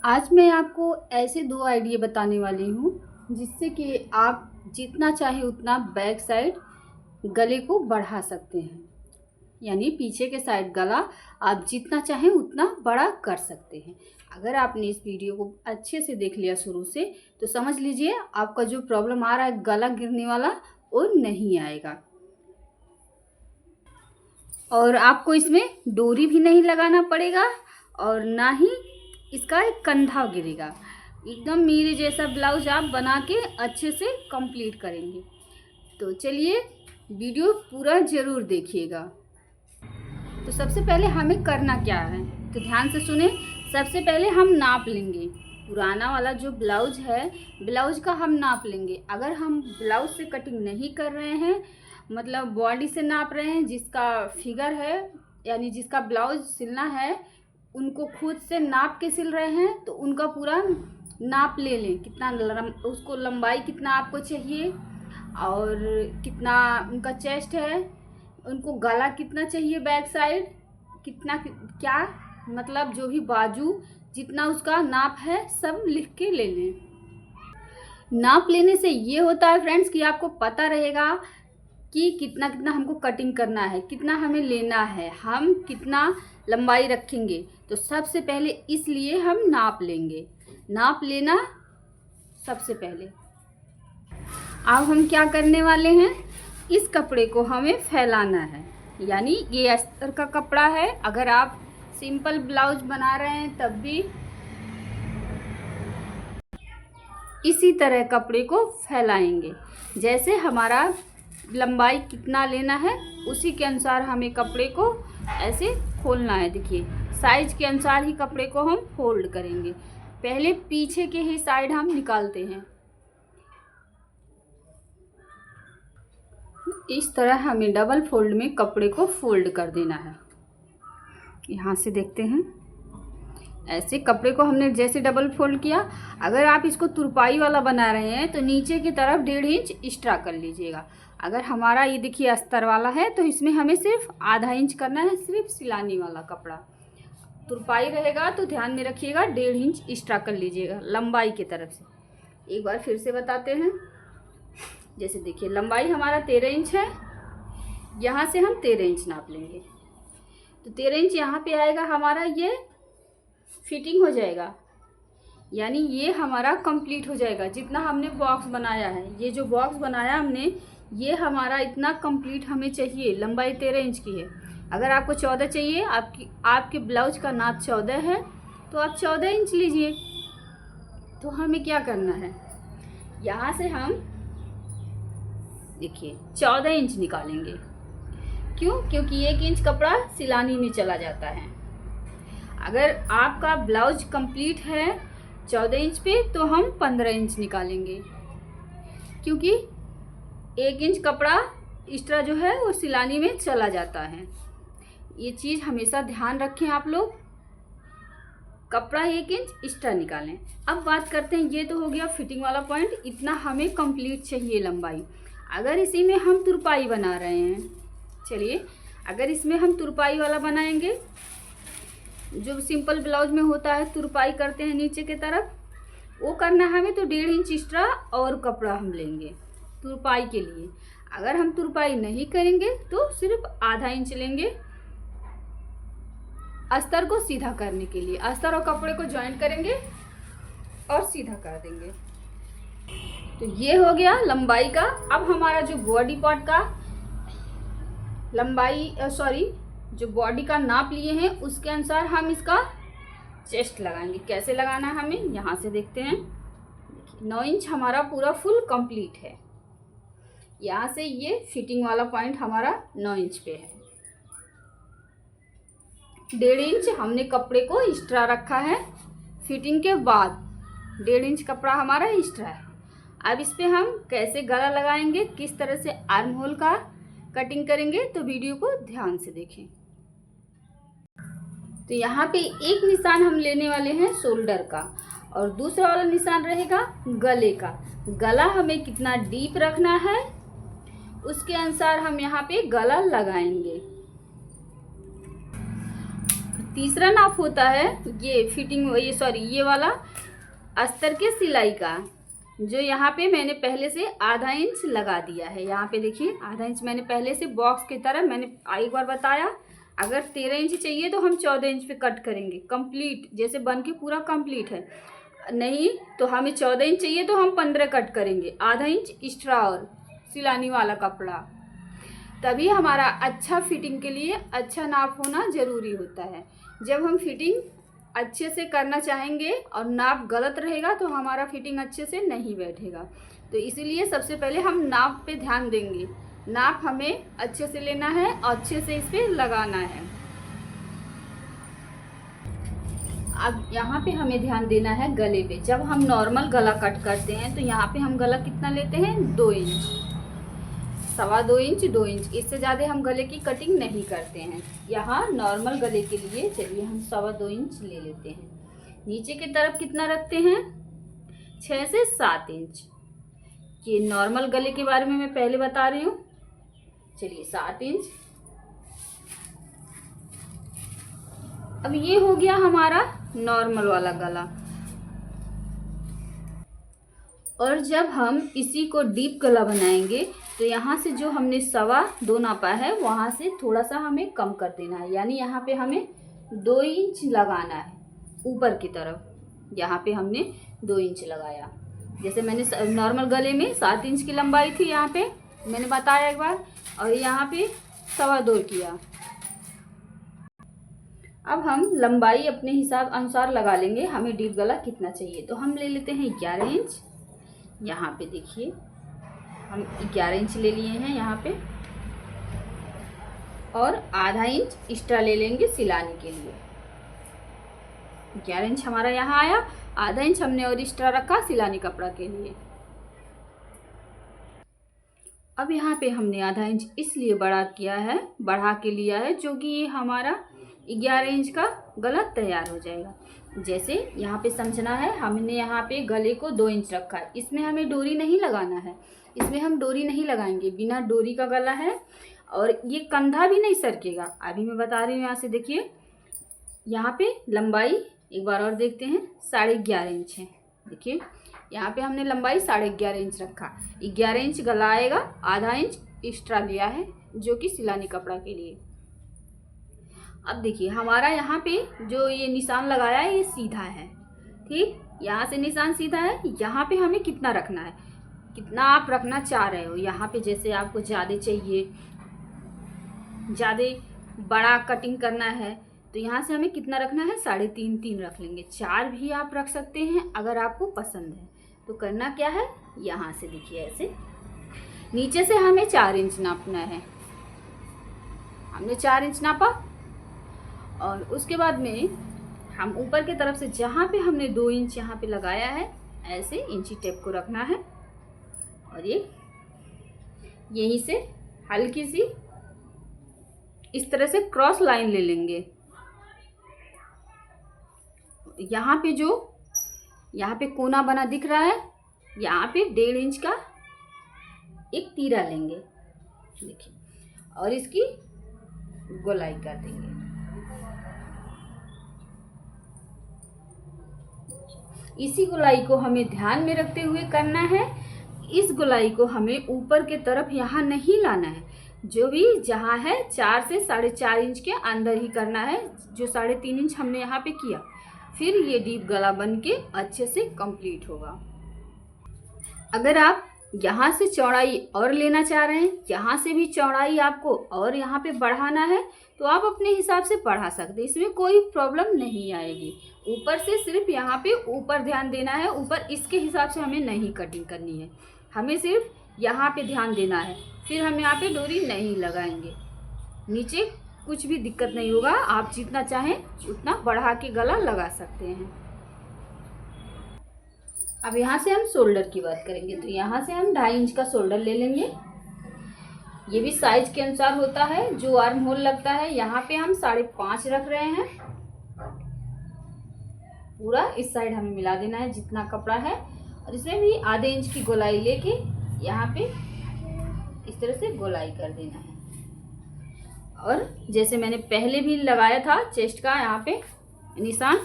आज मैं आपको ऐसे 2 आइडिया बताने वाली हूँ जिससे कि आप जितना चाहे उतना बैक साइड गले को बढ़ा सकते हैं। यानी पीछे के साइड गला आप जितना चाहें उतना बड़ा कर सकते हैं। अगर आपने इस वीडियो को अच्छे से देख लिया शुरू से तो समझ लीजिए आपका जो प्रॉब्लम आ रहा है गला गिरने वाला वो नहीं आएगा। और आपको इसमें डोरी भी नहीं लगाना पड़ेगा और ना ही इसका एक कंधा गिरेगा। एकदम मेरे जैसा ब्लाउज आप बना के अच्छे से कंप्लीट करेंगे। तो चलिए वीडियो पूरा ज़रूर देखिएगा। तो सबसे पहले हमें करना क्या है तो ध्यान से सुने। सबसे पहले हम नाप लेंगे पुराना वाला जो ब्लाउज है, ब्लाउज का हम नाप लेंगे। अगर हम ब्लाउज से कटिंग नहीं कर रहे हैं, मतलब बॉडी से नाप रहे हैं, जिसका फिगर है यानी जिसका ब्लाउज सिलना है उनको खुद से नाप के सिल रहे हैं तो उनका पूरा नाप ले लें। कितना उसको लंबाई कितना आपको चाहिए और कितना उनका चेस्ट है, उनको गला कितना चाहिए, बैक साइड कितना क्या मतलब जो भी बाजू जितना उसका नाप है सब लिख के ले लें। नाप लेने से ये होता है फ्रेंड्स कि आपको पता रहेगा कि कितना कितना हमको कटिंग करना है, कितना हमें लेना है, हम कितना लंबाई रखेंगे। तो सबसे पहले इसलिए हम नाप लेंगे। नाप लेना सबसे पहले। अब हम क्या करने वाले हैं, इस कपड़े को हमें फैलाना है। यानी ये अस्तर का कपड़ा है, अगर आप सिंपल ब्लाउज बना रहे हैं तब भी इसी तरह कपड़े को फैलाएंगे। जैसे हमारा लंबाई कितना लेना है उसी के अनुसार हमें कपड़े को ऐसे खोलना है। देखिए साइज के अनुसार ही कपड़े को हम फोल्ड करेंगे। पहले पीछे के ही साइड हम निकालते हैं। इस तरह हमें डबल फोल्ड में कपड़े को फोल्ड कर देना है। यहाँ से देखते हैं ऐसे कपड़े को हमने जैसे डबल फोल्ड किया। अगर आप इसको तुरपाई वाला बना रहे हैं तो नीचे की तरफ 1.5 इंच एक्स्ट्रा कर लीजिएगा। अगर हमारा ये देखिए अस्तर वाला है तो इसमें हमें सिर्फ आधा इंच करना है, सिर्फ सिलानी वाला कपड़ा। तुरपाई रहेगा तो ध्यान में रखिएगा 1.5 इंच एक्स्ट्रा कर लीजिएगा लंबाई की तरफ से। एक बार फिर से बताते हैं। जैसे देखिए लंबाई हमारा 13 इंच है, यहाँ से हम 13 इंच नाप लेंगे तो 13 इंच यहाँ पे आएगा हमारा, ये फिटिंग हो जाएगा। यानी ये हमारा कंप्लीट हो जाएगा। जितना हमने बॉक्स बनाया है, ये जो बॉक्स बनाया हमने ये हमारा इतना कंप्लीट हमें चाहिए। लंबाई 13 इंच की है। अगर आपको 14 चाहिए, आपके ब्लाउज का नाप 14 है तो आप 14 इंच लीजिए। तो हमें क्या करना है, यहाँ से हम देखिए 14 इंच निकालेंगे। क्यों? क्योंकि 1 इंच कपड़ा सिलानी में चला जाता है। अगर आपका ब्लाउज कंप्लीट है 14 इंच पे तो हम 15 इंच निकालेंगे, क्योंकि 1 इंच कपड़ा एक्स्ट्रा जो है वो सिलानी में चला जाता है। ये चीज़ हमेशा ध्यान रखें आप लोग। कपड़ा 1 इंच एक्स्ट्रा निकालें। अब बात करते हैं, ये तो हो गया फिटिंग वाला पॉइंट, इतना हमें कंप्लीट चाहिए लंबाई। अगर इसी में हम तुरपाई बना रहे हैं, चलिए अगर इसमें हम तुरपाई वाला बनाएंगे, जो सिंपल ब्लाउज में होता है तुरपाई करते हैं नीचे के तरफ, वो करना है हमें तो 1.5 इंच एक्स्ट्रा और कपड़ा हम लेंगे तुरपाई के लिए। अगर हम तुरपाई नहीं करेंगे तो सिर्फ आधा इंच लेंगे अस्तर को सीधा करने के लिए। अस्तर और कपड़े को ज्वाइंट करेंगे और सीधा कर देंगे। तो ये हो गया लंबाई का। अब हमारा जो बॉडी पार्ट का लंबाई जो बॉडी का नाप लिए हैं उसके अनुसार हम इसका चेस्ट लगाएंगे। कैसे लगाना है हमें यहाँ से देखते हैं। 9 इंच हमारा पूरा फुल कंप्लीट है। यहाँ से ये फिटिंग वाला पॉइंट हमारा 9 इंच पे है। 1.5 इंच हमने कपड़े को एक्स्ट्रा रखा है फिटिंग के बाद। 1.5 इंच कपड़ा हमारा एक्स्ट्रा है। अब इस पे हम कैसे गला लगाएंगे, किस तरह से आर्म होल का कटिंग करेंगे, तो वीडियो को ध्यान से देखें। तो यहाँ पे एक निशान हम लेने वाले हैं शोल्डर का और दूसरा वाला निशान रहेगा गले का। गला हमें कितना डीप रखना है उसके अनुसार हम यहाँ पे गला लगाएंगे। तीसरा नाप होता है ये फिटिंग, ये वाला अस्तर के सिलाई का, जो यहाँ पे मैंने पहले से आधा इंच लगा दिया है। यहाँ पे देखिए आधा इंच मैंने पहले से बॉक्स की तरह, मैंने एक बार बताया अगर 13 इंच चाहिए तो हम 14 इंच पे कट करेंगे कंप्लीट, जैसे बन के पूरा कंप्लीट है। नहीं तो हमें 14 इंच चाहिए तो हम 15 कट करेंगे, आधा इंच एक्स्ट्रा और सिलानी वाला कपड़ा। तभी हमारा अच्छा फिटिंग के लिए अच्छा नाप होना ज़रूरी होता है। जब हम फिटिंग अच्छे से करना चाहेंगे और नाप गलत रहेगा तो हमारा फिटिंग अच्छे से नहीं बैठेगा। तो इसीलिए सबसे पहले हम नाप पे ध्यान देंगे। नाप हमें अच्छे से लेना है और अच्छे से इस पर लगाना है। अब यहाँ पे हमें ध्यान देना है गले पे। जब हम नॉर्मल गला कट करते हैं तो यहाँ पे हम गला कितना लेते हैं, 2 इंच, 2.25 इंच, 2 इंच, इससे ज़्यादा हम गले की कटिंग नहीं करते हैं। यहाँ नॉर्मल गले के लिए चलिए हम 2.25 इंच ले लेते हैं। नीचे की तरफ कितना रखते हैं, 6 से 7 इंच। ये नॉर्मल गले के बारे में मैं पहले बता रही हूँ। चलिए 7 इंच। अब ये हो गया हमारा नॉर्मल वाला गला। और जब हम इसी को डीप गला बनाएंगे तो यहाँ से जो हमने 2.25 नापा है वहाँ से थोड़ा सा हमें कम कर देना है, यानी यहाँ पे हमें 2 इंच लगाना है ऊपर की तरफ। यहाँ पे हमने 2 इंच लगाया। जैसे मैंने नॉर्मल गले में 7 इंच की लंबाई थी, यहाँ पे मैंने बताया एक बार, और यहाँ पे 2.25 किया। अब हम लंबाई अपने हिसाब अनुसार लगा लेंगे, हमें डीप गला कितना चाहिए। तो हम ले लेते हैं 11 इंच। यहाँ पे देखिए हम 11 इंच ले लिए हैं यहाँ पे, और आधा इंच एक्स्ट्रा ले लेंगे सिलाने के लिए। 11 इंच हमारा यहाँ आया, आधा इंच हमने और एक्स्ट्रा रखा सिलाने कपड़ा के लिए। अब यहाँ पे हमने आधा इंच इसलिए बढ़ा के लिया है जो कि ये हमारा 11 इंच का गला तैयार हो जाएगा। जैसे यहाँ पे समझना है, हमने यहाँ पे गले को 2 इंच रखा है, इसमें हमें डोरी नहीं लगाना है, इसमें हम डोरी नहीं लगाएंगे, बिना डोरी का गला है। और ये कंधा भी नहीं सरकेगा, अभी मैं बता रही हूँ। यहाँ से देखिए यहाँ पे लंबाई एक बार और देखते हैं, 11.5 इंच है। देखिए यहाँ पे हमने लंबाई 11.5 इंच रखा, 11 इंच गला आएगा, आधा इंच एक्स्ट्रा लिया है जो कि सिलानी कपड़ा के लिए। अब देखिए हमारा यहाँ पे जो ये निशान लगाया है ये सीधा है, ठीक, यहाँ से निशान सीधा है। यहाँ पे हमें कितना रखना है, कितना आप रखना चाह रहे हो। यहाँ पे जैसे आपको ज़्यादा चाहिए, ज़्यादा बड़ा कटिंग करना है तो यहाँ से हमें कितना रखना है, 3.5 रख लेंगे। 4 भी आप रख सकते हैं अगर आपको पसंद है। तो करना क्या है, यहाँ से देखिए ऐसे नीचे से हमें 4 इंच नापना है। हमने 4 इंच नापा और उसके बाद में हम ऊपर की तरफ से जहाँ पे हमने 2 इंच यहाँ पे लगाया है ऐसे इंची टेप को रखना है, और ये यहीं से हल्की सी इस तरह से क्रॉस लाइन ले लेंगे। यहाँ पे जो यहाँ पे कोना बना दिख रहा है, यहाँ पे 1.5 इंच का एक तीरा लेंगे, देखिए, और इसकी गोलाई कर देंगे। इसी गोलाई को हमें ध्यान में रखते हुए करना है। इस गोलाई को हमें ऊपर के तरफ यहाँ नहीं लाना है, जो भी जहाँ है 4 से 4.5 इंच के अंदर ही करना है, जो 3.5 इंच हमने यहाँ पे किया। फिर ये डीप गला बन के अच्छे से कंप्लीट होगा। अगर आप यहाँ से चौड़ाई और लेना चाह रहे हैं, यहाँ से भी चौड़ाई आपको और यहाँ पे बढ़ाना है तो आप अपने हिसाब से बढ़ा सकते हैं, इसमें कोई प्रॉब्लम नहीं आएगी। ऊपर से सिर्फ यहाँ पे ऊपर ध्यान देना है, ऊपर इसके हिसाब से हमें नहीं कटिंग करनी है, हमें सिर्फ यहाँ पे ध्यान देना है। फिर हम यहाँ पे डोरी नहीं लगाएंगे, नीचे कुछ भी दिक्कत नहीं होगा। आप जितना चाहें उतना बढ़ा के गला लगा सकते हैं। अब यहाँ से हम शोल्डर की बात करेंगे, तो यहाँ से हम 2.5 इंच का शोल्डर ले लेंगे। ये भी साइज के अनुसार होता है, जो आर्म होल लगता है। यहाँ पे हम 5.5 रख रहे हैं, पूरा इस साइड हमें मिला देना है जितना कपड़ा है, और इसमें भी आधे इंच की गोलाई लेके यहाँ पे इस तरह से गोलाई कर देना है। और जैसे मैंने पहले भी लगाया था चेस्ट का यहाँ पे निशान,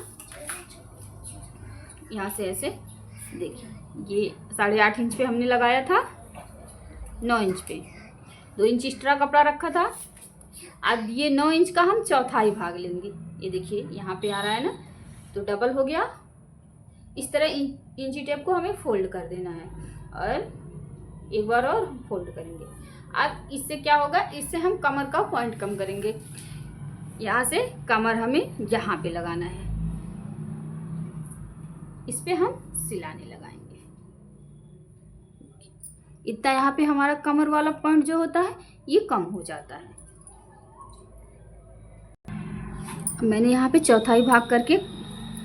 यहाँ से ऐसे देखिए ये 8.5 इंच पे हमने लगाया था, 9 इंच पे 2 इंच एक्स्ट्रा कपड़ा रखा था। अब ये 9 इंच का हम चौथाई भाग लेंगे। ये देखिए यहाँ पे आ रहा है ना, तो डबल हो गया। इस तरह इंची टेप को हमें फोल्ड कर देना है और एक बार और फोल्ड करेंगे। अब इससे क्या होगा, इससे हम कमर का पॉइंट कम करेंगे। यहाँ से कमर हमें यहाँ पे लगाना है, इस पे हम सिलाने लगाएंगे। इतना यहाँ पे हमारा कमर वाला पॉइंट जो होता है ये कम हो जाता है। मैंने यहाँ पे चौथाई भाग करके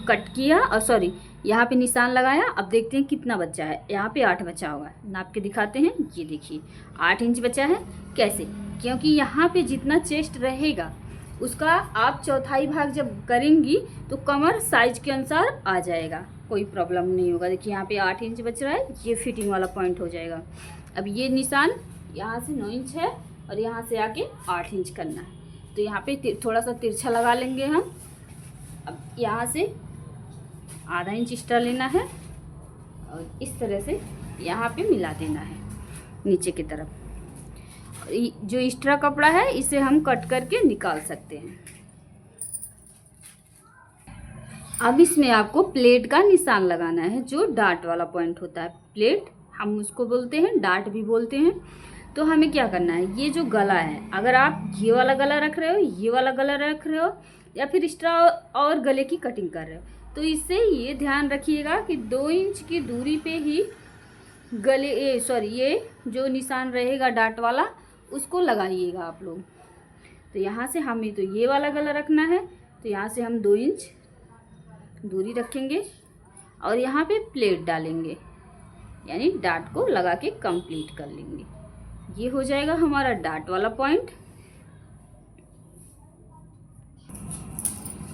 कट किया और सॉरी यहाँ पे निशान लगाया। अब देखते हैं कितना बचा है। यहाँ पे 8 बचा होगा, नाप के दिखाते हैं। ये देखिए 8 इंच बचा है। कैसे? क्योंकि यहाँ पे जितना चेस्ट रहेगा उसका आप चौथाई भाग जब करेंगी तो कमर साइज के अनुसार आ जाएगा, कोई प्रॉब्लम नहीं होगा। देखिए यहाँ पे 8 इंच बच रहा है, ये फिटिंग वाला पॉइंट हो जाएगा। अब ये निशान यहाँ से 9 इंच है और यहाँ से आके 8 इंच करना है, तो यहाँ पे थोड़ा सा तिरछा लगा लेंगे हम। अब यहाँ से आधा इंच एक्स्ट्रा लेना है और इस तरह से यहाँ पे मिला देना है नीचे की तरफ। जो एक्स्ट्रा कपड़ा है इसे हम कट करके निकाल सकते हैं। अब इसमें आपको प्लेट का निशान लगाना है, जो डार्ट वाला पॉइंट होता है। प्लेट हम उसको बोलते हैं, डार्ट भी बोलते हैं। तो हमें क्या करना है, ये जो गला है, अगर आप ये वाला गला रख रहे हो, ये वाला गला रख रहे हो या फिर एक्स्ट्रा और गले की कटिंग कर रहे हो, तो इससे ये ध्यान रखिएगा कि 2 इंच की दूरी पे ही ये जो निशान रहेगा डार्ट वाला उसको लगाइएगा आप लोग। तो यहाँ से हमें तो ये वाला गला रखना है, तो यहाँ से हम 2 इंच दूरी रखेंगे और यहाँ पे प्लेट डालेंगे, यानी डार्ट को लगा के कंप्लीट कर लेंगे। ये हो जाएगा हमारा डार्ट वाला पॉइंट।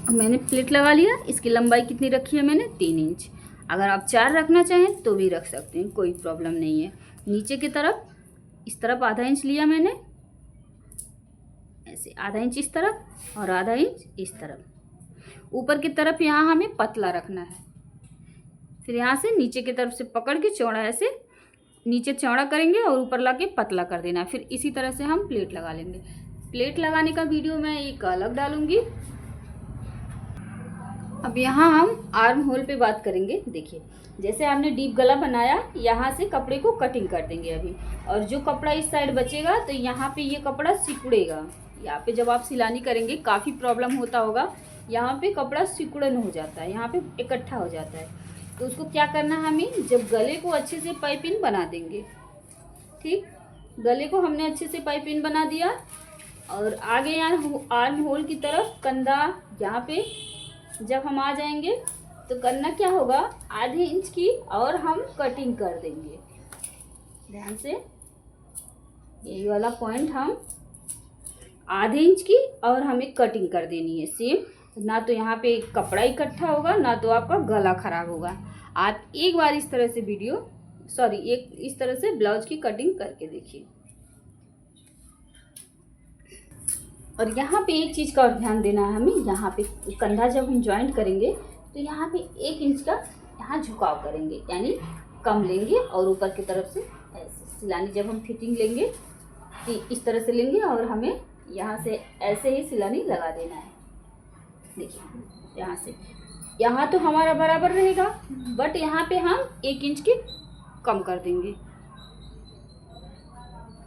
मैंने प्लेट लगा लिया। इसकी लंबाई कितनी रखी है मैंने, 3 इंच। अगर आप 4 रखना चाहें तो भी रख सकते हैं, कोई प्रॉब्लम नहीं है। नीचे की तरफ इस तरफ आधा इंच लिया मैंने, ऐसे आधा इंच इस तरफ और आधा इंच इस तरफ। ऊपर की तरफ यहाँ हमें पतला रखना है, फिर यहाँ से नीचे की तरफ से पकड़ के चौड़ा ऐसे नीचे चौड़ा करेंगे और ऊपर लाके पतला कर देना। फिर इसी तरह से हम प्लेट लगा लेंगे। प्लेट लगाने का वीडियो मैं एक अलग डालूंगी। अब यहाँ हम आर्म होल पे बात करेंगे। देखिए जैसे आपने डीप गला बनाया, यहाँ से कपड़े को कटिंग कर देंगे अभी, और जो कपड़ा इस साइड बचेगा तो यहाँ पे ये कपड़ा सिकुड़ेगा। यहाँ पे जब आप सिलानी करेंगे काफ़ी प्रॉब्लम होता होगा, यहाँ पे कपड़ा सिकुड़न हो जाता है, यहाँ पे इकट्ठा हो जाता है। तो उसको क्या करना है, हमें जब गले को अच्छे से पाइपिंग बना देंगे। ठीक, गले को हमने अच्छे से पाइपिंग बना दिया और आगे यहाँ आर्म होल की तरफ कंधा यहाँ पे जब हम आ जाएंगे तो करना क्या होगा, आधे इंच की और हम कटिंग कर देंगे। ध्यान से यही वाला पॉइंट हम आधे इंच की और हमें कटिंग कर देनी है सेम। ना तो यहाँ पे कपड़ा इकट्ठा होगा, ना तो आपका गला खराब होगा। आप एक बार इस तरह से इस तरह से ब्लाउज की कटिंग करके देखिए। और यहाँ पे एक चीज़ का और ध्यान देना है हमें, यहाँ पे कंधा जब हम जॉइंट करेंगे तो यहाँ पे 1 इंच का यहाँ झुकाव करेंगे, यानी कम लेंगे और ऊपर की तरफ से ऐसे सिलानी जब हम फिटिंग लेंगे तो इस तरह से लेंगे और हमें यहाँ से ऐसे ही सिलानी लगा देना है। देखिए यहाँ से यहाँ तो हमारा बराबर रहेगा, बट यहाँ पे हम 1 इंच की कम कर देंगे।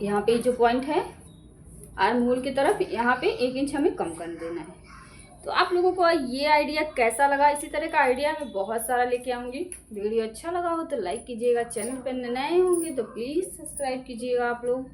यहाँ पे जो पॉइंट है आर्म होल की तरफ, यहाँ पे 1 इंच हमें कम कर देना है। तो आप लोगों को ये आइडिया कैसा लगा? इसी तरह का आइडिया मैं बहुत सारा लेके आऊँगी। वीडियो अच्छा लगा हो तो लाइक कीजिएगा, चैनल पर नए होंगे तो प्लीज़ सब्सक्राइब कीजिएगा आप लोग।